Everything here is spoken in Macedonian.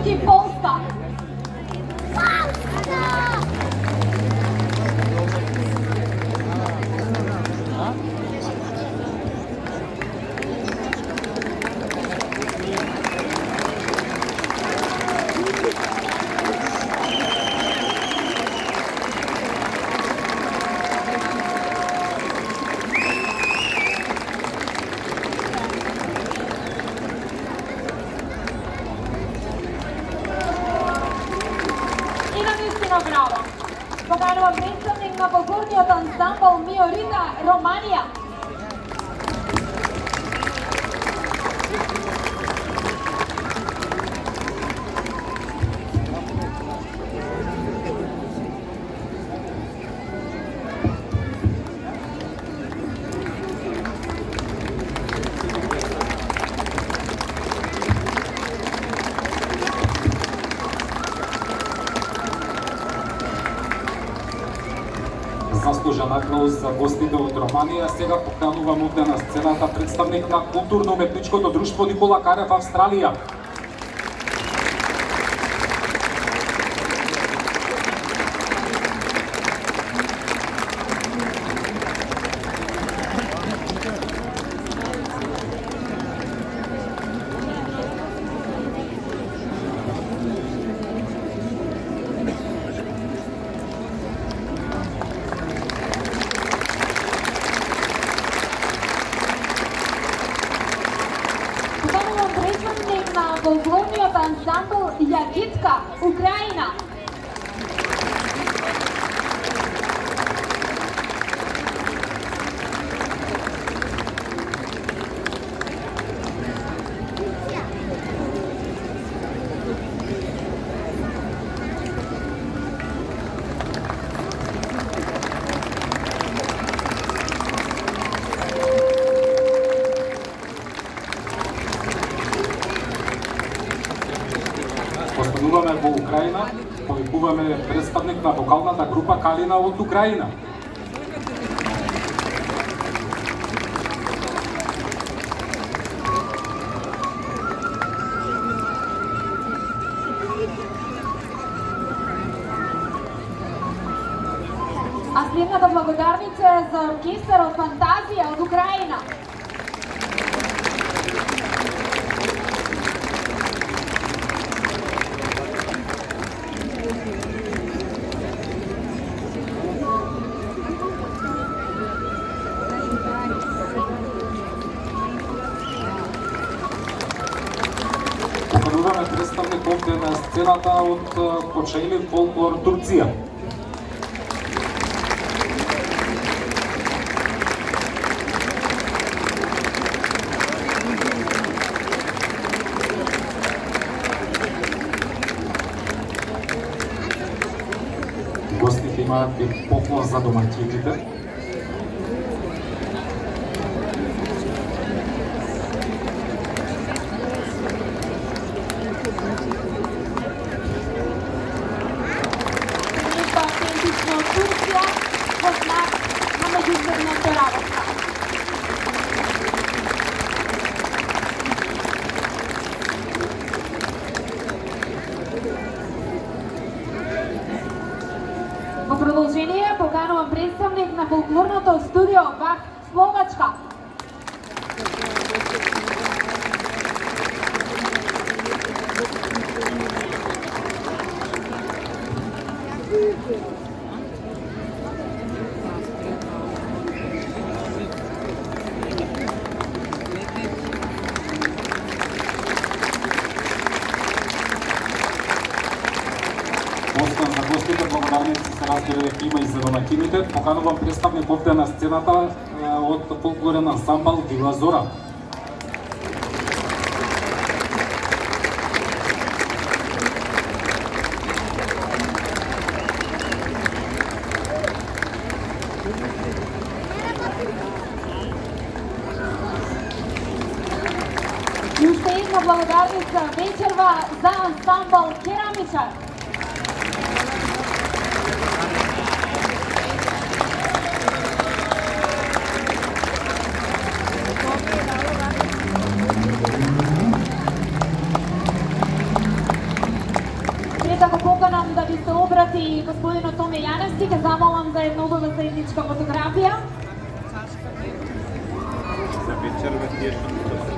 Polski Polska. Bravo. Поканувам представник на фолклорниот ансамбл Миорита, Романија. Заслужен аплауз за гостите од Романија. Сега поканувам овде на сцената представник на културно-уметничкото друштво Никола Карев, Австралија. Фолклорниот ансамбл Јагитка, Украина. Остануваме во Украина, повикуваме представник на вокалната група Калина од Украина. А следната благодарница е за оркестарот Фантазија од Украина. Покануваме представник овде на сцената од Кочели фолклор Турција. Гостите имаат и поклон за домаќините. Турција во знак на меѓусебната работа. Во продолжение поканувам представник на фолклорното студио Бах, Словачка. Освен за гостите, благодарници се разбира дека има и за домаќините. Поканувам представник овде на сцената од фолклорен ансамбл Вила Зора. И уште една благодарница вечерва за ансамбл Керамичар. Пред да го поканам да ви се обрати господинот Томе Јаневски, ќе замолам за една убава заедничка фотографија. За вечер,